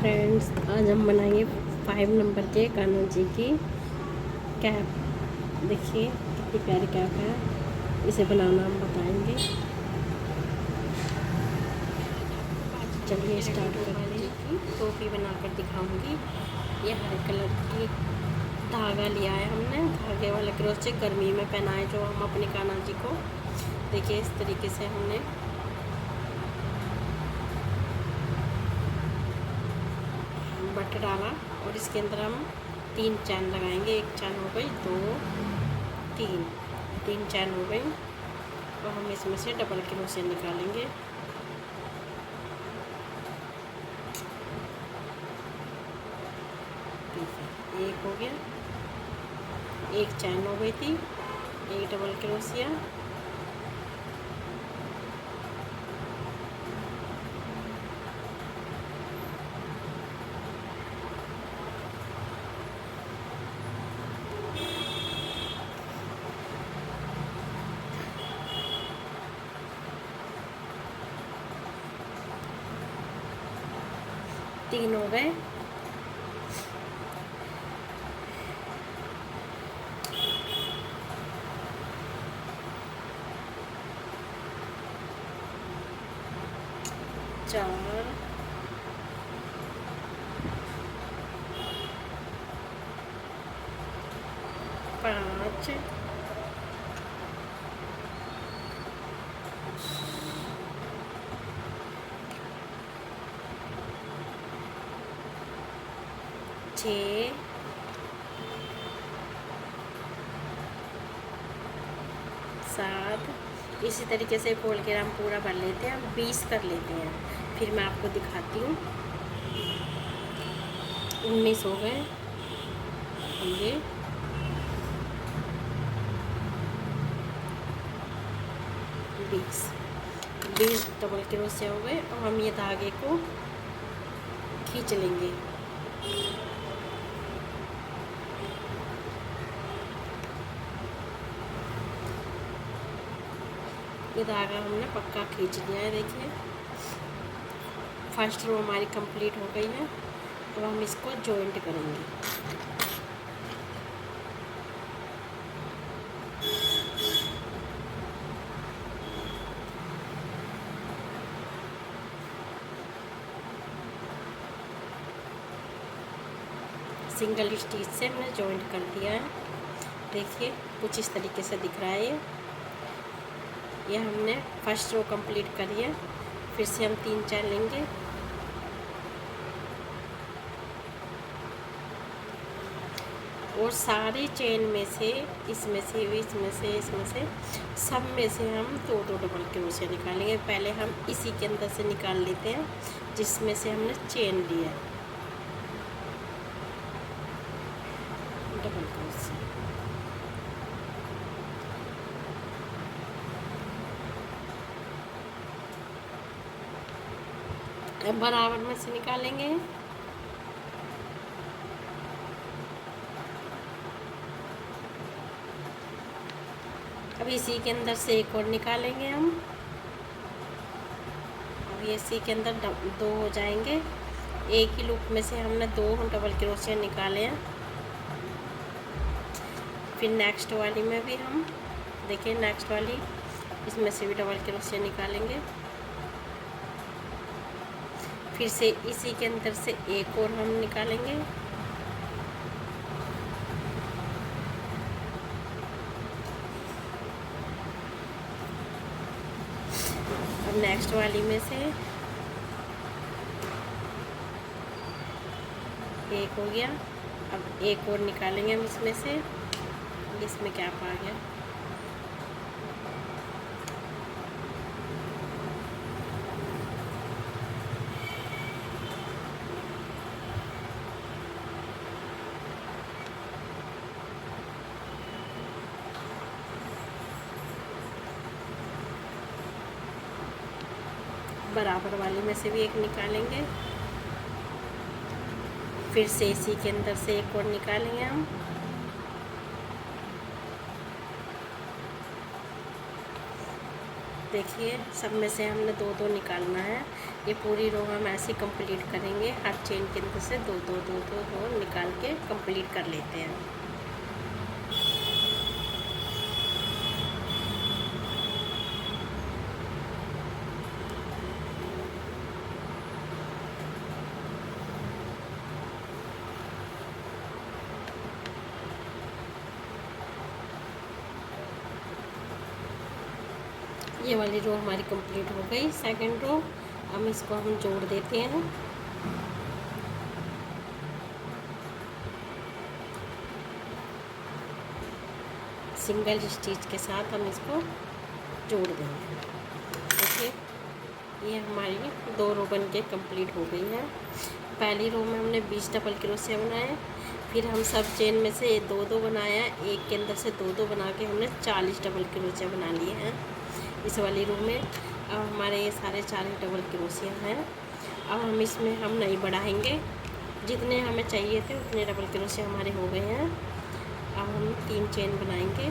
Friends, आज हम बनाएंगे 5 नंबर के कान्हा जी की कैप। देखिए कितनी प्यारी कैप है, इसे बनाना हम बताएंगे। चलिए स्टार्ट करते हैं। की टोपी बनाकर दिखाऊंगी। ये हरे कलर की धागा लिया है हमने, धागे वाले क्रोस से गर्मी में पहनाए जो हम अपने कान्हा जी को। देखिए इस तरीके से हमने बट डाला और इसके अंदर हम 3 चैन लगाएंगे। एक चैन हो गई, 2, 3 चैन हो गई और हम इसमें से डबल क्रोशे निकालेंगे। एक हो गया, एक चैन हो गई थी, एक डबल क्रोशिया, तीन हो गए। चार, पाँच, छः, सात। इसी तरीके से खोल के हम पूरा भर लेते हैं, हम 20 कर लेते हैं, फिर मैं आपको दिखाती हूँ। 19 हो गए ये, 20 डबल क्रोशिया हो गए और हम ये धागे को खींच लेंगे। ये धागा हमने पक्का खींच लिया है। देखिए फर्स्ट रो हमारी कंप्लीट हो गई है। अब हम इसको जॉइंट करेंगे। सिंगल स्टिच से हमने जॉइंट कर दिया है। देखिए कुछ इस तरीके से दिख रहा है। ये हमने फर्स्ट रो कंप्लीट करी है। फिर से हम 3 चैन लेंगे और सारे चेन में से इसमें से सब में से हम 2-2 डबल क्रोशिया निकालेंगे। पहले हम इसी के अंदर से निकाल लेते हैं जिसमें से हमने चेन लिया है, डबल क्रोशिया। अब बराबर में से निकालेंगे। अब इसी के अंदर से एक और निकालेंगे हम। अब ये इसी के अंदर 2 हो जाएंगे। एक ही लूप में से हमने 2 डबल क्रोशिया निकाले हैं। फिर नेक्स्ट वाली में भी हम देखिए, नेक्स्ट वाली इसमें से भी डबल क्रोशिया निकालेंगे। फिर से इसी के अंदर से एक और हम निकालेंगे। अब नेक्स्ट वाली में से एक हो गया। अब एक और निकालेंगे हम इसमें से। इसमें क्या आ गया, बराबर वाली में से भी एक निकालेंगे। फिर से इसी के अंदर से एक और निकालेंगे हम। देखिए सब में से हमने दो दो निकालना है। ये पूरी रो हम ऐसे कंप्लीट करेंगे, हर चेन के अंदर से दो दो दो दो दो निकाल के कंप्लीट कर लेते हैं। ये वाली रो हमारी कंप्लीट हो गई, सेकंड रो। अब इसको हम जोड़ देते हैं। सिंगल स्टिच के साथ हम इसको जोड़ देंगे। देखिए ये हमारी दो रो बन के कंप्लीट हो गई है। पहली रो में हमने 20 डबल क्रोशिया बनाए, फिर हम सब चेन में से दो दो बनाया, एक के अंदर से दो दो बना के हमने 40 डबल क्रोशिया बना लिए हैं इस वाली रो में। अब हमारे ये सारे 40 डबल क्रोशिया हैं। अब हम इसमें हम नहीं बढ़ाएंगे, जितने हमें चाहिए थे उतने डबल क्रोशिया हमारे हो गए हैं। अब हम 3 चेन बनाएंगे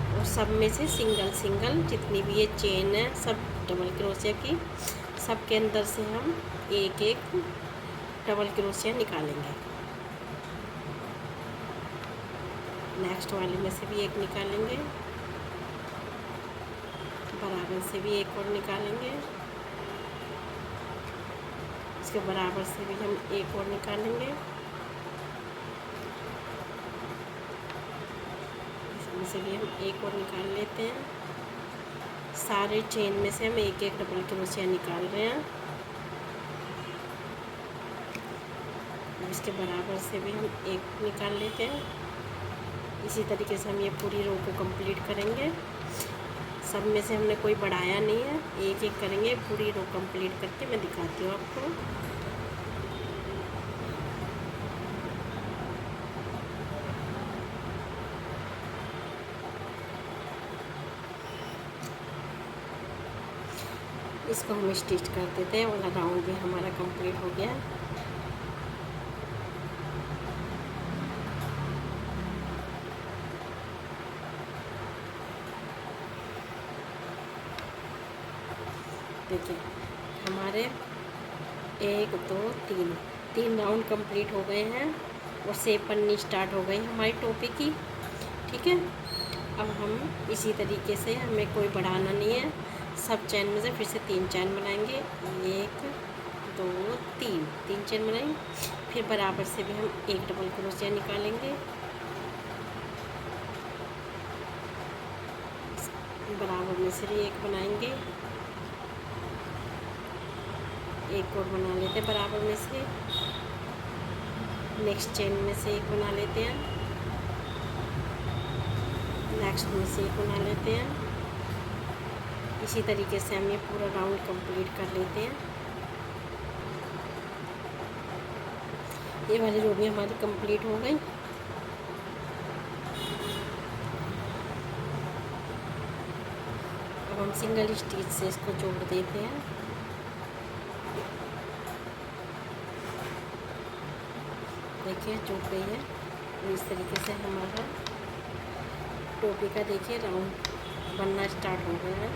और सब में से सिंगल सिंगल जितनी भी ये चेन है सब डबल क्रोशिया की, सब के अंदर से हम एक एक डबल क्रोशिया निकालेंगे। नेक्स्ट वाले में से भी एक निकालेंगे, बराबर से भी एक और निकालेंगे, इसके बराबर से भी हम एक और निकालेंगे, इसमें से भी हम एक और निकाल लेते हैं। सारे चेन में से हम एक एक डबल क्रोशिया निकाल रहे हैं। इसके बराबर से भी हम एक निकाल लेते हैं। इसी तरीके से हम ये पूरी रो को कंप्लीट करेंगे। सब में से हमने कोई बढ़ाया नहीं है, एक एक करेंगे। पूरी रो कंप्लीट करके मैं दिखाती हूँ आपको। इसको हम स्टिच कर देते हैं। वाला राउंड भी हमारा कंप्लीट हो गया। देखिए हमारे 1 2 3 राउंड कंप्लीट हो गए हैं और सेब बननी स्टार्ट हो गई हमारी टोपी की। ठीक है, अब हम इसी तरीके से, हमें कोई बढ़ाना नहीं है, सब चैन में से फिर से 3 चैन बनाएंगे। 1 2 3 चैन बनाएंगे, फिर बराबर से भी हम एक डबल क्रोशिया निकालेंगे, बराबर में से भी एक बनाएंगे, एक और बना लेते हैं बराबर में से, नेक्स्ट चेन में से एक बना लेते हैं, नेक्स्ट में से एक बना लेते हैं। इसी तरीके से हम ये पूरा राउंड कंप्लीट कर लेते हैं। ये वाली रो भी हमारी कंप्लीट हो गई। अब हम सिंगल स्टिच से इसको जोड़ देते हैं। देखिए जुड़ गई है। इस तरीके से हमारा टोपी का देखिए राउंड बनना स्टार्ट हो गया है।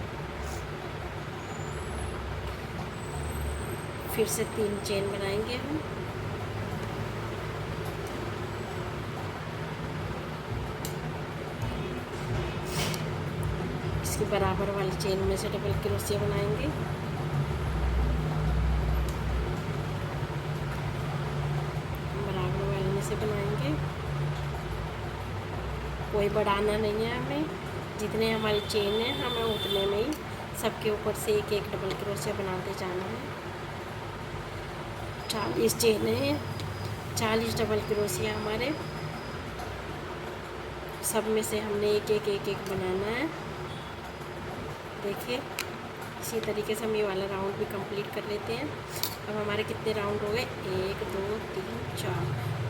फिर से 3 चेन बनाएंगे हम, इसके बराबर वाली चेन में से डबल क्रोशिया बनाएंगे, बराबर वाले में से बनाएंगे। कोई बढ़ाना नहीं है हमें, जितने हमारी चेन है हमें उतने में ही सबके ऊपर से एक एक डबल क्रोशिया बनाते जाना है। 40 चेन है, 40 डबल क्रोशिया हमारे, सब में से हमने एक एक बनाना है। देखिए इसी तरीके से हम ये वाला राउंड भी कंप्लीट कर लेते हैं। अब हमारे कितने राउंड हो गए? 1 2 3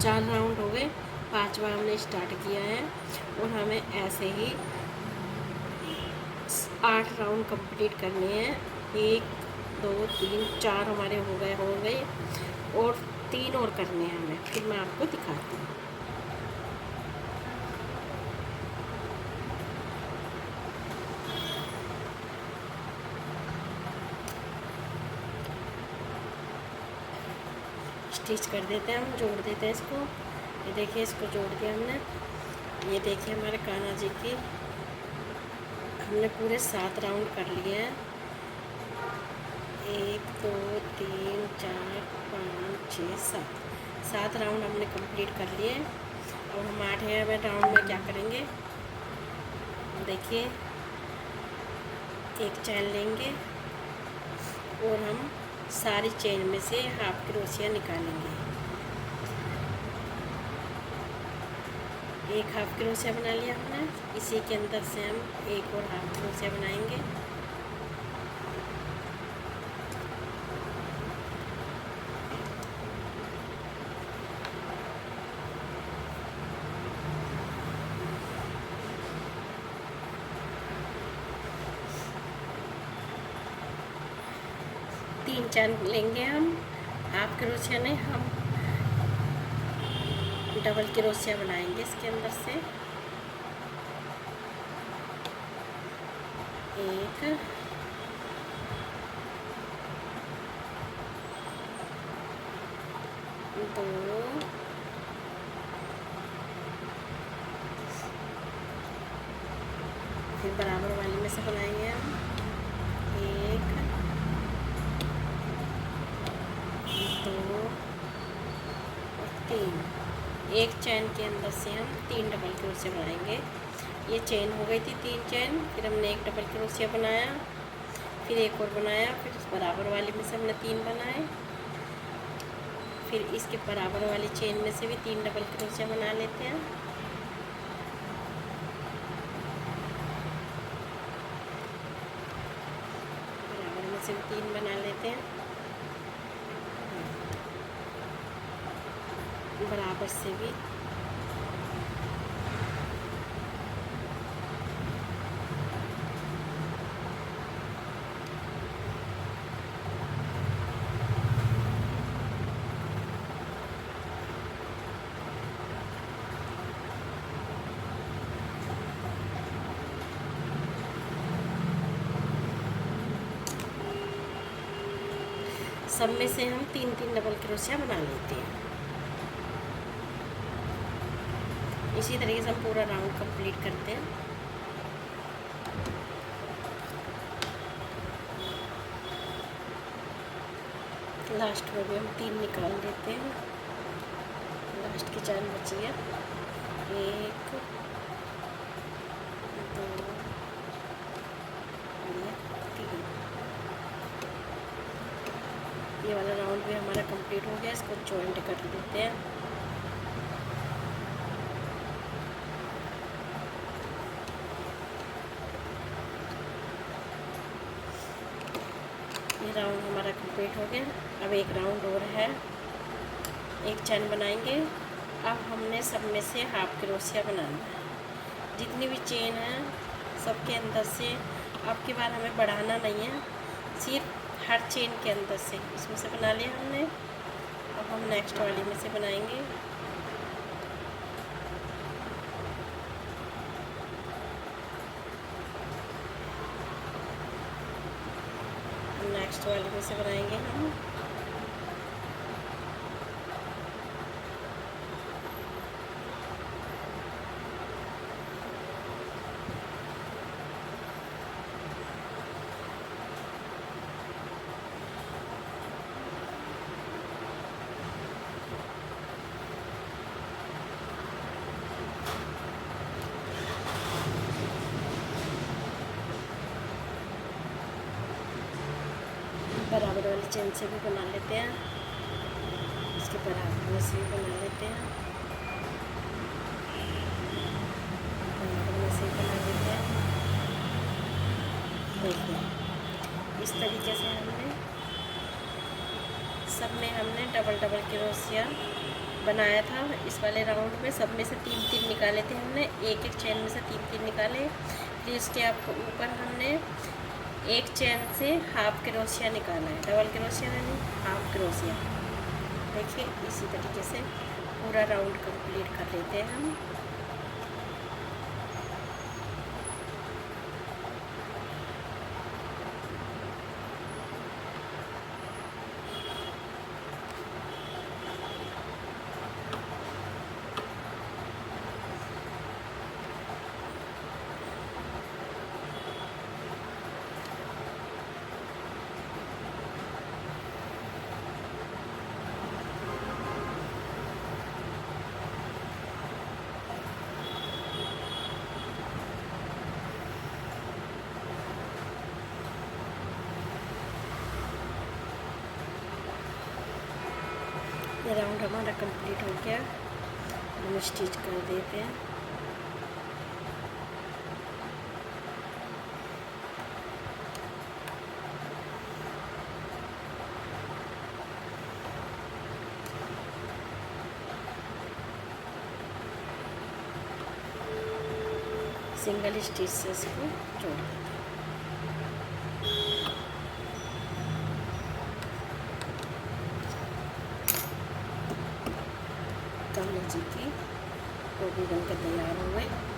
4 राउंड हो गए। 5वां हमने स्टार्ट किया है और हमें ऐसे ही 8 राउंड कंप्लीट करने हैं। 1 2 3 4 हमारे हो गए और 3 और करने हैं हमें, फिर मैं आपको दिखाती हूँ। स्टिच कर देते हैं, हम जोड़ देते हैं इसको। ये देखिए इसको जोड़ दिया हमने। ये देखिए हमारे कान्हा जी की हमने पूरे 7 राउंड कर लिए हैं। 1 2 3 4 5 6 7 राउंड हमने कंप्लीट कर लिए। अब हम 8वें राउंड में क्या करेंगे, देखिए एक चैन लेंगे और हम सारी चेन में से हाफ क्रोशिया निकालेंगे। एक हाफ क्रोशिया बना लिया हमने, इसी के अंदर से हम एक और हाफ क्रोशिया बनाएंगे। तीन चैन लेंगे हम, हाफ क्रोशिया नहीं, हम डबल क्रोशिया बनाएंगे इसके अंदर से। एक, दो, फिर बराबर वाली में से बनाएंगे हम। एक, दो और तीन। एक चैन के अंदर से हम 3 डबल क्रोशिया बनाएंगे। ये चेन हो गई थी 3 चैन, फिर हमने एक डबल क्रोशिया बनाया, फिर एक और बनाया, फिर इस बराबर वाली में से हमने 3 बनाए, फिर इसके बराबर वाली चेन में से भी 3 डबल क्रोशिया बना लेते हैं। बराबर में से भी 3 बना लेते हैं, बराबर से भी सब में से हम 3-3 डबल क्रोशिया बना लेते हैं। इसी तरीके से हम पूरा राउंड कंप्लीट करते हैं। लास्ट में भी हम 3 निकाल देते हैं। लास्ट की चैन बची है, 1 2 3। ये वाला राउंड भी हमारा कंप्लीट हो गया। इसको जॉइंट कर देते हैं। ये राउंड हमारा कंप्लीट हो गया। अब एक राउंड और है, एक चैन बनाएंगे। अब हमने सब में से हाफ क्रोशिया बनाना है। जितनी भी चेन है सबके अंदर से, अब की बार हमें बढ़ाना नहीं है, सिर्फ हर चेन के अंदर से इसमें से बना लिया हमने। अब हम नेक्स्ट वाली में से बनाएंगे। नेक्स्ट वाली में से बनाएंगे हम। बराबर वाली चेन से भी बना लेते हैं, इसके बराबर में से भी बना लेते हैं, बराबर में से भी बना लेते हैं। देखिए इस तरीके से हमने सब में हमने डबल डबल क्रोशिया बनाया था। इस वाले राउंड में सब में से 3-3 निकाले थे हमने, एक एक चेन में से 3-3 निकाले। फिर इसके ऊपर हमने एक चेन से हाफ क्रोशिया निकाला है, डबल क्रोशिया नहीं, हाफ क्रोशिया। देखिए इसी तरीके से पूरा राउंड कंप्लीट कर लेते हैं हम। ये राउंड हमारा कंप्लीट हो गया, हम स्टिच कर देते हैं। सिंगल स्टिच से इसको जोड़ देते हैं। कान्हा जी की टोपी बनकर तैयार हो गई।